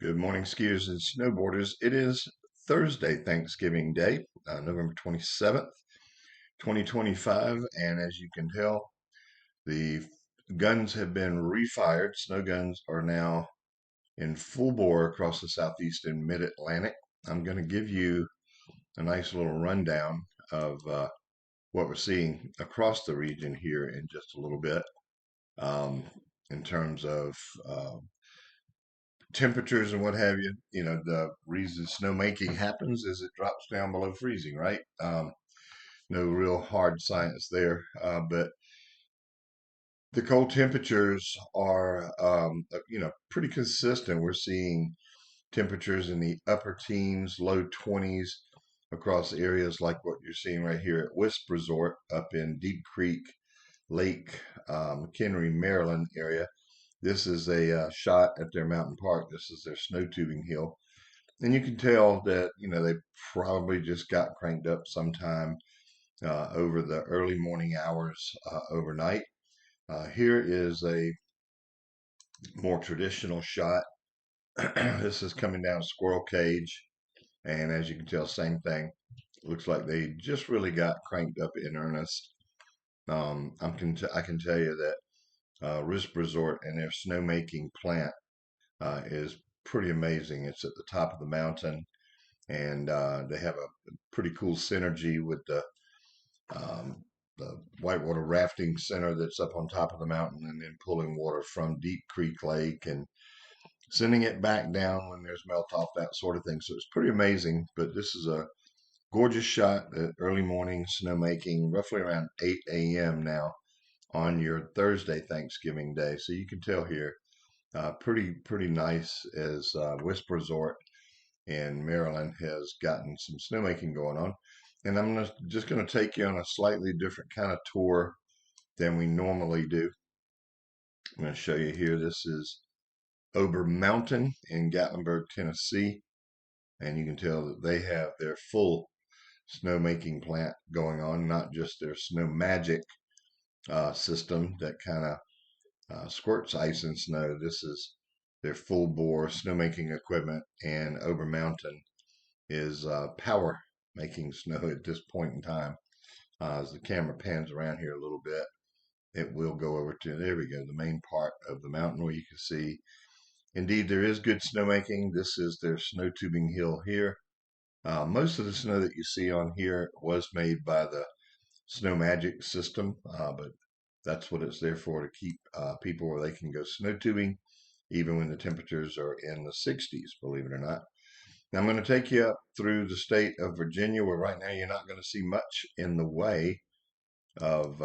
Good morning, skiers and snowboarders. It is Thursday, Thanksgiving Day, November 27th, 2025. And as you can tell, the guns have been refired. Snow guns are now in full bore across the southeast and mid-Atlantic. I'm going to give you a nice little rundown of what we're seeing across the region here in just a little bit, um, in terms of temperatures and what have you. You know, the reason snowmaking happens is it drops down below freezing, right? No real hard science there, but the cold temperatures are, pretty consistent. We're seeing temperatures in the upper teens, low 20s across areas like what you're seeing right here at Wisp Resort up in Deep Creek Lake, McHenry, Maryland area. This is a shot at their mountain park. This is their snow tubing hill. And you can tell that, they probably just got cranked up sometime over the early morning hours overnight. Here is a more traditional shot. This is coming down Squirrel Cage. And as you can tell, same thing. Looks like they just really got cranked up in earnest. I can tell you that Wisp Resort and their snowmaking plant is pretty amazing. It's at the top of the mountain, and they have a pretty cool synergy with the whitewater rafting center that's up on top of the mountain, and then pulling water from Deep Creek Lake and sending it back down when there's melt off, that sort of thing. So it's pretty amazing. But this is a gorgeous shot at early morning snowmaking, roughly around 8 a.m. now on your Thursday, Thanksgiving Day. So you can tell here, pretty nice as Wisp Resort in Maryland has gotten some snowmaking going on. And just gonna take you on a slightly different kind of tour than we normally do. I'm going to show you here. This is Ober Mountain in Gatlinburg, Tennessee, and you can tell that they have their full snowmaking plant going on, not just their snow magic system that kind of squirts ice and snow. This is their full bore snowmaking equipment, and Ober Mountain is power making snow at this point in time. As the camera pans around here a little bit, it will go over to, there we go, the main part of the mountain where you can see, indeed, there is good snowmaking. This is their snow tubing hill here. Most of the snow that you see on here was made by the Snow Magic system, but that's what it's there for, to keep people where they can go snow tubing, even when the temperatures are in the 60s, believe it or not. Now, I'm going to take you up through the state of Virginia, where right now you're not going to see much in the way of,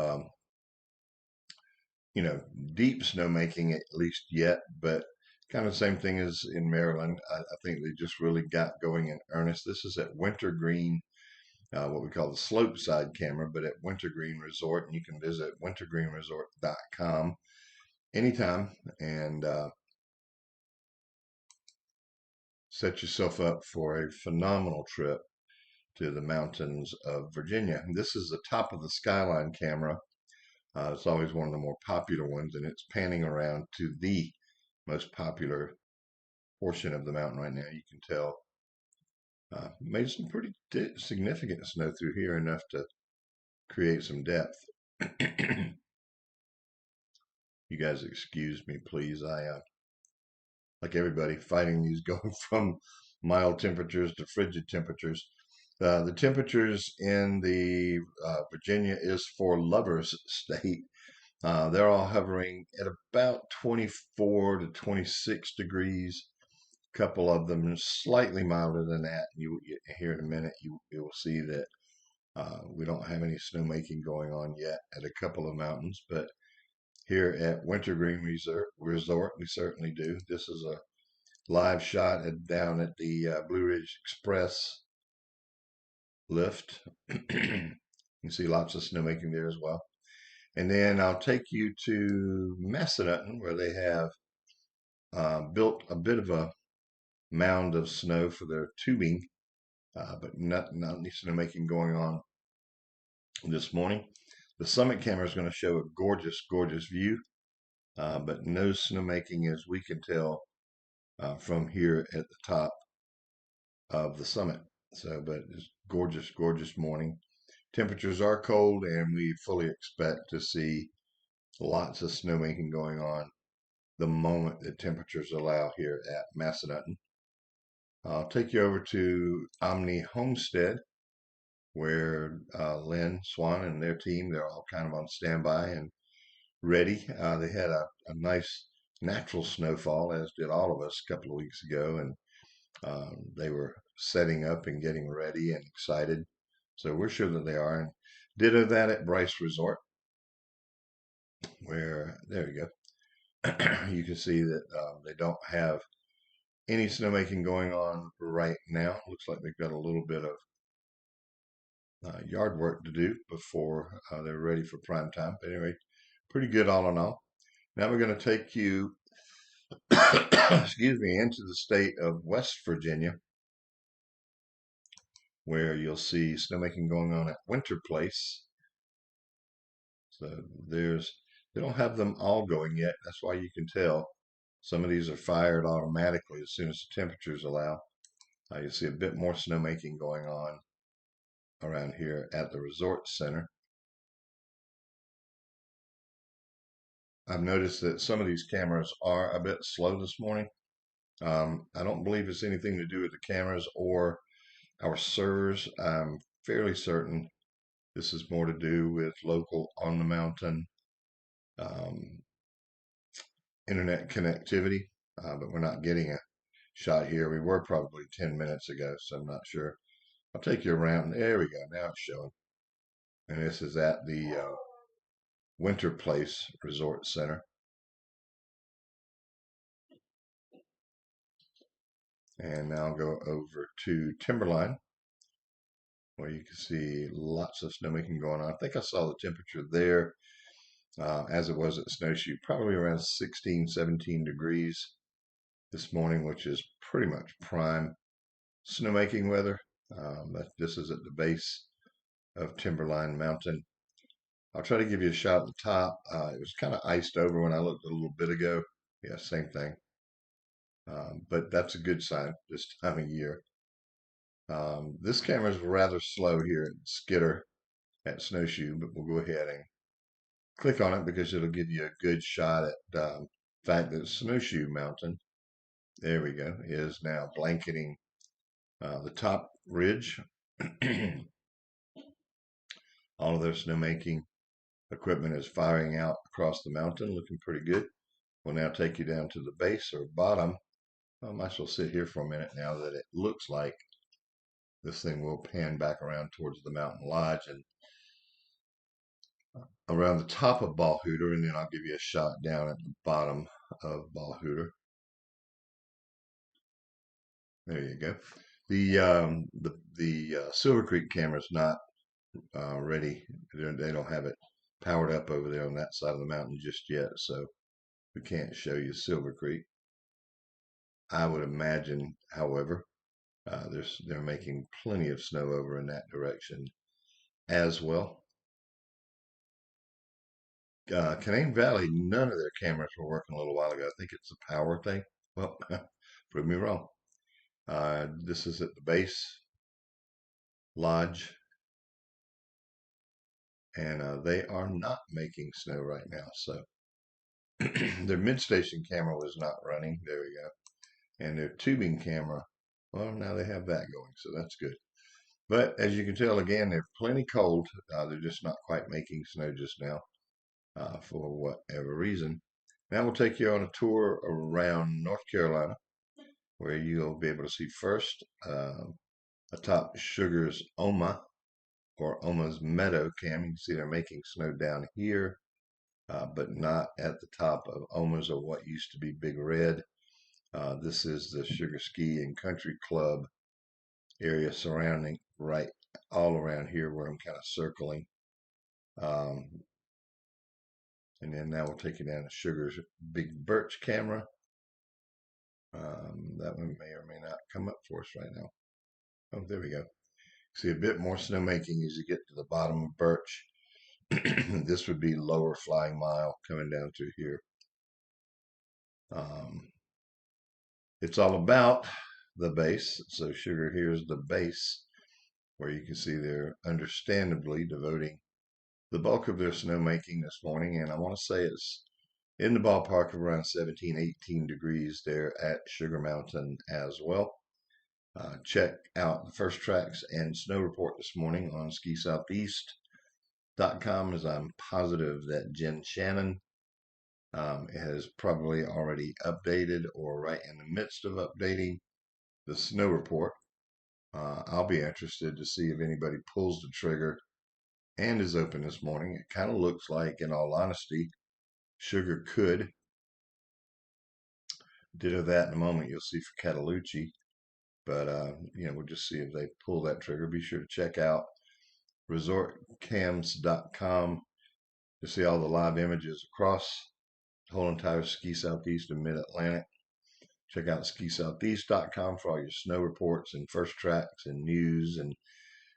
deep snowmaking, at least yet, but kind of the same thing as in Maryland. I think they just really got going in earnest. This is at Wintergreen, what we call the slope side camera, but at Wintergreen Resort, and you can visit wintergreenresort.com anytime and set yourself up for a phenomenal trip to the mountains of Virginia. And this is the top of the skyline camera. It's always one of the more popular ones, and it's panning around to the most popular portion of the mountain right now. You can tell made some pretty significant snow through here, enough to create some depth. You guys excuse me, please. I, like everybody, fighting these going from mild temperatures to frigid temperatures. The temperatures in the Virginia is for lovers state. They're all hovering at about 24 to 26 degrees. A couple of them slightly milder than that. Here in a minute, you will see that we don't have any snowmaking going on yet at a couple of mountains, but here at Wintergreen Resort, we certainly do. This is a live shot down at the Blue Ridge Express lift. You see lots of snowmaking there as well. And then I'll take you to Massanutten, where they have built a bit of a mound of snow for their tubing, but not any snowmaking going on this morning. The summit camera is going to show a gorgeous, gorgeous view, but no snowmaking as we can tell from here at the top of the summit. So, but it's gorgeous, gorgeous morning. Temperatures are cold, and we fully expect to see lots of snowmaking going on the moment the temperatures allow here at Massanutten. I'll take you over to Omni Homestead, where Lynn Swan and their team, they're all kind of on standby and ready. They had a nice natural snowfall, as did all of us a couple of weeks ago, and they were setting up and getting ready and excited. So we're sure that they are. And ditto that at Bryce Resort, where, there you go. You can see that they don't have any snowmaking going on right now. Looks like they've got a little bit of yard work to do before they're ready for prime time. But anyway, pretty good all in all. Now we're going to take you, excuse me, into the state of West Virginia, where you'll see snowmaking going on at Winter Place. So they don't have them all going yet. That's why you can tell some of these are fired automatically as soon as the temperatures allow. You see a bit more snowmaking going on around here at the resort center. I've noticed that some of these cameras are a bit slow this morning. I don't believe it's anything to do with the cameras or our servers. I'm fairly certain this is more to do with local on the mountain um, internet connectivity, but we're not getting a shot here. We were probably 10 minutes ago, so I'm not sure. I'll take you around. There we go. Now it's showing. And this is at the Winter Place Resort Center. And now I'll go over to Timberline, where you can see lots of snowmaking going on. I think I saw the temperature there as it was at Snowshoe, probably around 16, 17 degrees this morning, which is pretty much prime snowmaking weather. This is at the base of Timberline Mountain. I'll try to give you a shot at the top. It was kind of iced over when I looked a little bit ago. Yeah, same thing. But that's a good sign this time of year. This camera is rather slow here at Skitter at Snowshoe, but we'll go ahead and click on it because it'll give you a good shot at the fact that Snowshoe Mountain, there we go, is now blanketing the top ridge. All of their snowmaking equipment is firing out across the mountain, looking pretty good. We'll now take you down to the base or bottom. I might as well sit here for a minute now that it looks like this thing will pan back around towards the mountain lodge and around the top of Ball Hooter, and then I'll give you a shot down at the bottom of Ball Hooter. There you go. The Silver Creek camera is not ready. They don't have it powered up over there on that side of the mountain just yet, so we can't show you Silver Creek. I would imagine, however, they're making plenty of snow over in that direction as well. Canaan Valley, none of their cameras were working a little while ago. I think it's a power thing. Well, prove me wrong. This is at the base lodge, and they are not making snow right now. So their mid-station camera was not running. There we go. And their tubing camera, well, now they have that going, so that's good. But as you can tell, again, they're plenty cold. They're just not quite making snow just now for whatever reason. Now we'll take you on a tour around North Carolina, where you'll be able to see first atop Sugar's Oma, or Oma's Meadow Cam. You can see they're making snow down here, but not at the top of Oma's or what used to be Big Red. This is the Sugar Ski and Country Club area surrounding right all around here where I'm kind of circling. And then now we'll take you down to Sugar's Big Birch camera. That one may or may not come up for us right now. Oh, there we go. See a bit more snowmaking as you get to the bottom of Birch. This would be lower Flying Mile coming down through here. It's all about the base. So Sugar, here's the base where you can see they're understandably devoting the bulk of their snowmaking this morning. And I want to say it's in the ballpark of around 17, 18 degrees there at Sugar Mountain as well. Check out the first tracks and snow report this morning on skisoutheast.com, as I'm positive that Jen Shannon has probably already updated or right in the midst of updating the snow report. I'll be interested to see if anybody pulls the trigger and is open this morning. It kind of looks like, in all honesty, Sugar could. Ditto that in a moment. You'll see for Catalucci. But, we'll just see if they pull that trigger. Be sure to check out resortcams.com to see all the live images across the whole entire Ski Southeast and Mid-Atlantic. Check out skisoutheast.com for all your snow reports and first tracks and news and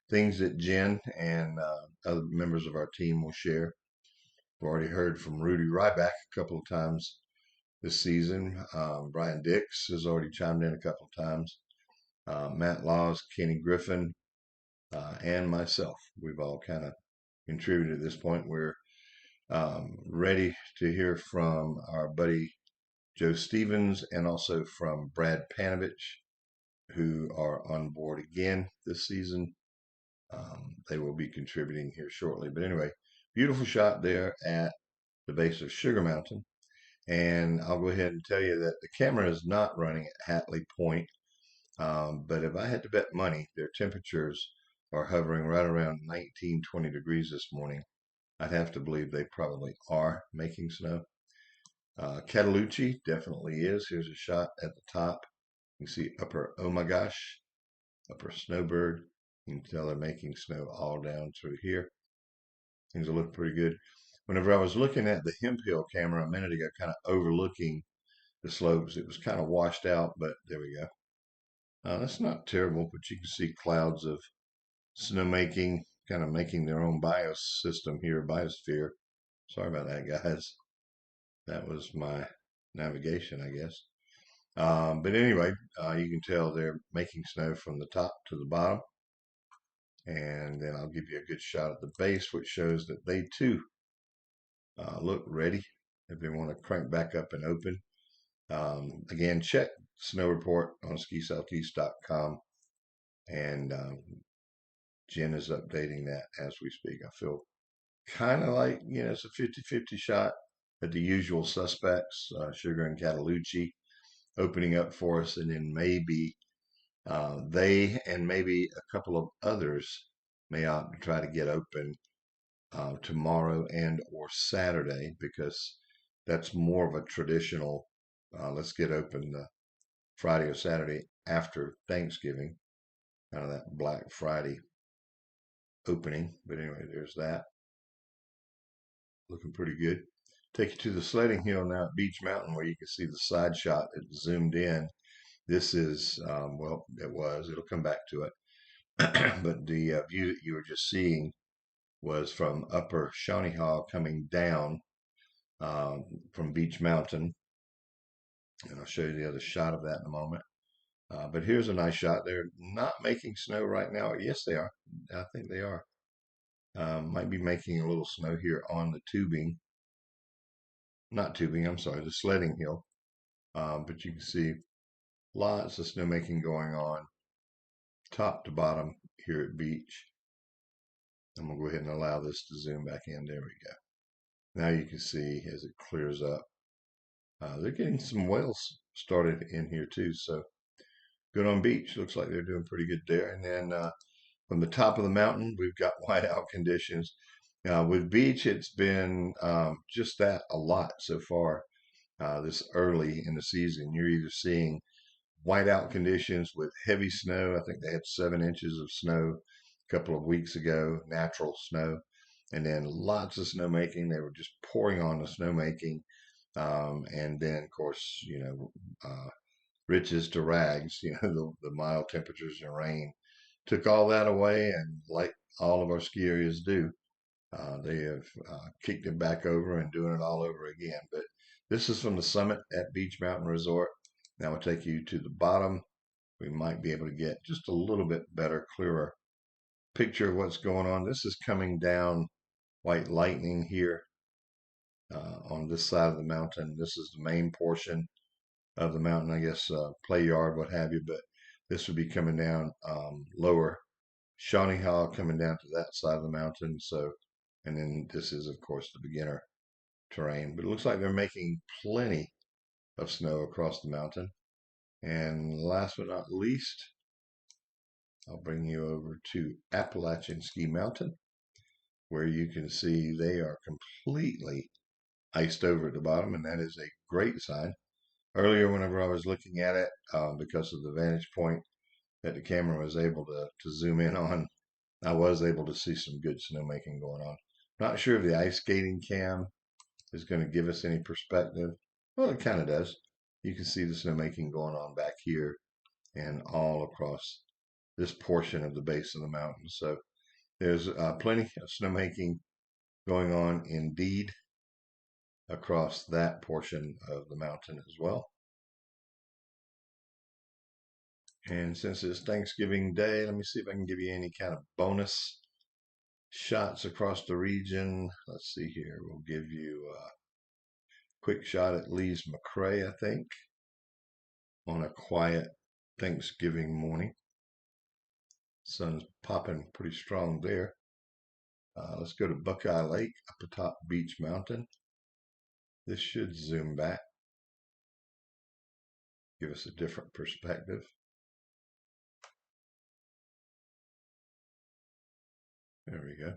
things that Jen and other members of our team will share. We've already heard from Rudy Ryback a couple of times this season. Brian Dix has already chimed in a couple of times. Matt Laws, Kenny Griffin, and myself. We've all kind of contributed at this point. We're ready to hear from our buddy Joe Stevens and also from Brad Panovich, who are on board again this season. They will be contributing here shortly. But anyway, beautiful shot there at the base of Sugar Mountain. And I'll go ahead and tell you that the camera is not running at Hatley Point. But if I had to bet money, their temperatures are hovering right around 19, 20 degrees this morning. I'd have to believe they probably are making snow. Catalucci definitely is. Here's a shot at the top. You can see upper Oh My Gosh, upper Snowbird. You can tell they're making snow all down through here. Things are looking pretty good. Whenever I was looking at the Hemphill camera a minute ago, kind of overlooking the slopes, it was kind of washed out, but there we go. That's not terrible, but you can see clouds of snowmaking kind of making their own biosystem here, biosphere. Sorry about that, guys. That was my navigation, I guess. But anyway, you can tell they're making snow from the top to the bottom. And then I'll give you a good shot at the base, which shows that they too look ready if they want to crank back up and open. Again, check snow report on skisoutheast.com. And Jen is updating that as we speak. I feel kind of like, it's a 50-50 shot at the usual suspects, Sugar and Catalucci, opening up for us, and then maybe they and maybe a couple of others may opt to try to get open tomorrow and or Saturday, because that's more of a traditional, let's get open Friday or Saturday after Thanksgiving, kind of that Black Friday opening. But anyway, there's that. Looking pretty good. Take you to the sledding hill now at Beach Mountain, where you can see the side shot that zoomed in. This is, it'll come back to it. But the view that you were just seeing was from Upper Shawnee Hall coming down from Beach Mountain. And I'll show you the other shot of that in a moment. But here's a nice shot. They're not making snow right now. Yes, they are. I think they are. Might be making a little snow here on the tubing. Not tubing, I'm sorry, the sledding hill. But you can see lots of snowmaking going on top to bottom here at Beach. I'm going to go ahead and allow this to zoom back in. There we go. Now you can see as it clears up. They're getting some whales started in here too. So good on Beach. Looks like they're doing pretty good there. And then from the top of the mountain, we've got whiteout conditions. With Beach, it's been just that a lot so far this early in the season. You're either seeing whiteout conditions with heavy snow. I think they had 7 inches of snow a couple of weeks ago, natural snow, and then lots of snowmaking. They were just pouring on the snowmaking. And then, of course, riches to rags, the mild temperatures and rain took all that away. And like all of our ski areas do, they have kicked it back over and doing it all over again. But this is from the summit at Beach Mountain Resort. Now we'll take you to the bottom. We might be able to get just a little bit better, clearer picture of what's going on. This is coming down white lightning here on this side of the mountain. This is the main portion of the mountain, I guess, play yard, what have you. But this would be coming down lower. Shawnee Haw coming down to that side of the mountain. So, and then this is, of course, the beginner terrain. But it looks like they're making plenty of snow across the mountain. And last but not least, I'll bring you over to Appalachian Ski Mountain, where you can see they are completely iced over at the bottom, and that is a great sign. Earlier, whenever I was looking at it, because of the vantage point that the camera was able to zoom in on, I was able to see some good snowmaking going on. Not sure if the ice skating cam is going to give us any perspective. Well, it kind of does. You can see the snowmaking going on back here and all across this portion of the base of the mountain. So there's plenty of snowmaking going on indeed across that portion of the mountain as well. And since it's Thanksgiving Day, let me see if I can give you any kind of bonus shots across the region. Let's see here. We'll give you a quick shot at Lee's McRae, I think, on a quiet Thanksgiving morning. Sun's popping pretty strong there. Let's go to Buckeye Lake up atop Beach Mountain. This should zoom back, give us a different perspective. There we go.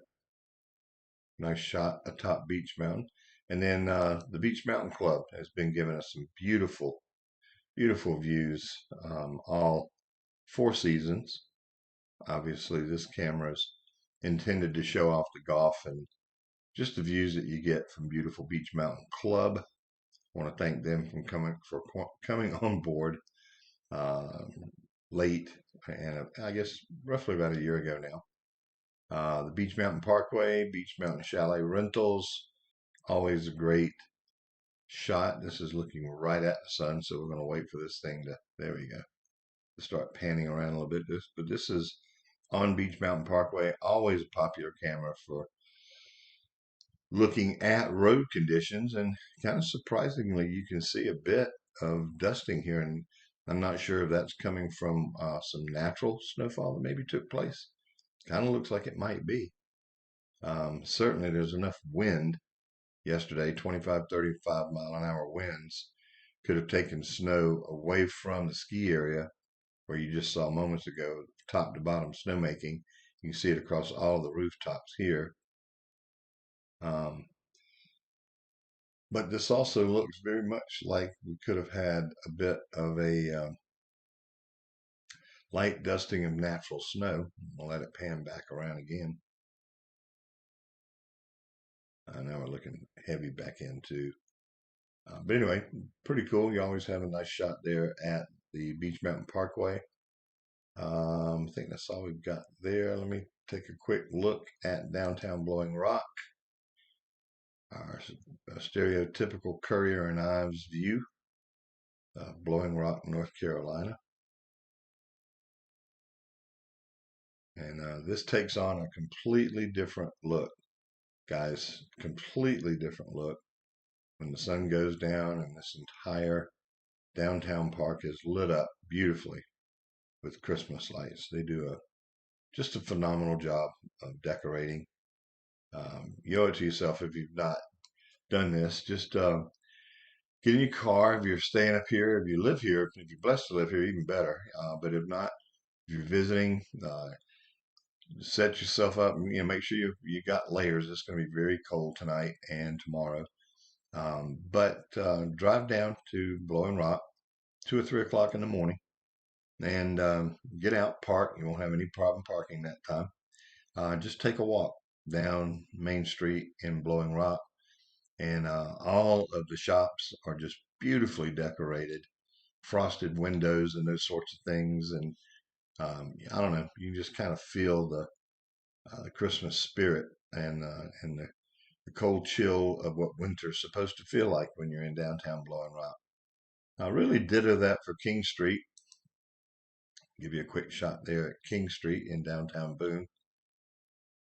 Nice shot atop Beach Mountain. And then the Beach Mountain Club has been giving us some beautiful, beautiful views all 4 seasons. Obviously, this camera is intended to show off the golf and just the views that you get from beautiful Beach Mountain Club. I want to thank them for coming on board late, and I guess roughly about a year ago now. The Beach Mountain Parkway, Beach Mountain Chalet Rentals, always a great shot. This is looking right at the sun, so we're going to wait for this thing to, there we go, to start panning around a little bit. But this is on Beach Mountain Parkway, always a popular camera for looking at road conditions, and kind of surprisingly, you can see a bit of dusting here, and I'm not sure if that's coming from some natural snowfall that maybe took place. Kind of looks like it might be. Certainly, there's enough wind yesterday, 25, 35 mile an hour winds could have taken snow away from the ski area where you just saw moments ago, top to bottom snowmaking. You can see it across all the rooftops here. But this also looks very much like we could have had a bit of a light dusting of natural snow. We'll let it pan back around again. Now we're looking heavy back into. But anyway, pretty cool. You always have a nice shot there at the Beach Mountain Parkway. I think that's all we've got there. Let me take a quick look at downtown Blowing Rock. Our stereotypical Currier and Ives view, Blowing Rock, North Carolina. And this takes on a completely different look, guys. Completely different look when the sun goes down and this entire downtown park is lit up beautifully with Christmas lights. They do just a phenomenal job of decorating. You owe it to yourself if you've not done this. Just get in your car if you're staying up here. If you live here, if you're blessed to live here, even better. But if not, if you're visiting, set yourself up. Make sure you got layers. It's going to be very cold tonight and tomorrow. But drive down to Blowing Rock, 2 or 3 o'clock in the morning, and get out, park. You won't have any problem parking that time. Just take a walk down Main Street in Blowing Rock, and all of the shops are just beautifully decorated, frosted windows and those sorts of things. And I don't know, you just kind of feel the Christmas spirit and the cold chill of what winter's supposed to feel like when you're in downtown Blowing Rock. I really ditto that for King Street. Give you a quick shot there at King Street in downtown Boone.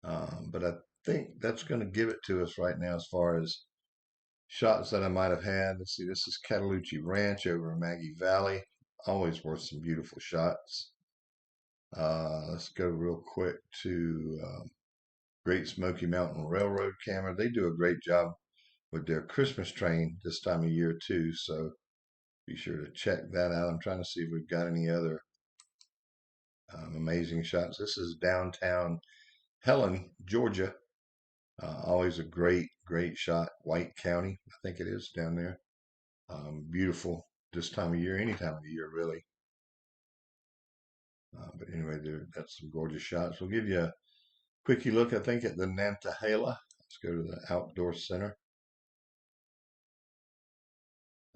But I think that's going to give it to us right now as far as shots that I might have had. Let's see, this is Cataloochee Ranch over in Maggie Valley. Always worth some beautiful shots. Let's go real quick to Great Smoky Mountain Railroad camera. They do a great job with their Christmas train this time of year too, so be sure to check that out. I'm trying to see if we've got any other amazing shots. This is downtown Helen, Georgia. Always a great shot. White County, I think it is down there. Beautiful this time of year, any time of the year, really. But anyway, that's some gorgeous shots. We'll give you a quickie look, I think, at the Nantahala. Let's go to the outdoor center.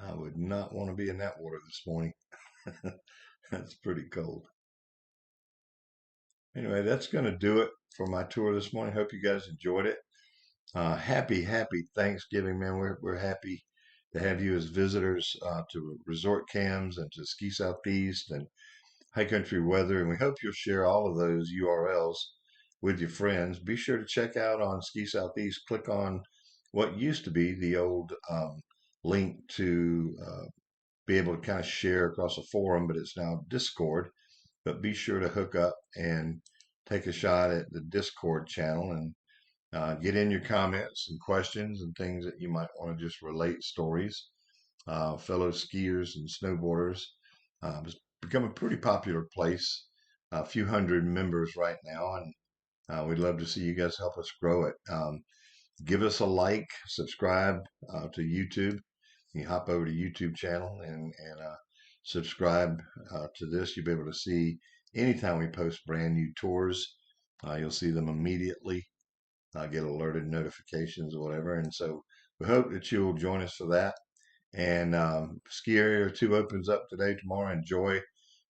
I would not want to be in that water this morning. That's pretty cold. Anyway, that's going to do it for my tour this morning. Hope you guys enjoyed it. Happy Thanksgiving, man. We're happy to have you as visitors to Resort Cams and to Ski Southeast and High Country Weather. And we hope you'll share all of those URLs with your friends. Be sure to check out on Ski Southeast. Click on what used to be the old link to be able to kind of share across a forum, but it's now Discord. But be sure to hook up and take a shot at the Discord channel and get in your comments and questions and things that you might want to just relate stories. Fellow skiers and snowboarders. It's become a pretty popular place. A few hundred members right now, and we'd love to see you guys help us grow it. Give us a like, subscribe to YouTube. You hop over to YouTube channel and subscribe to this. You'll be able to see anytime we post brand new tours. You'll see them immediately. Get alerted notifications or whatever. And so we hope that you'll join us for that. And ski area 2 opens up today, tomorrow. Enjoy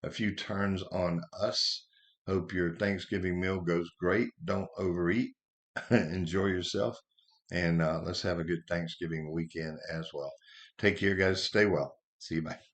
a few turns on us. Hope your Thanksgiving meal goes great. Don't overeat. Enjoy yourself. And let's have a good Thanksgiving weekend as well. Take care, guys. Stay well. See you. Bye.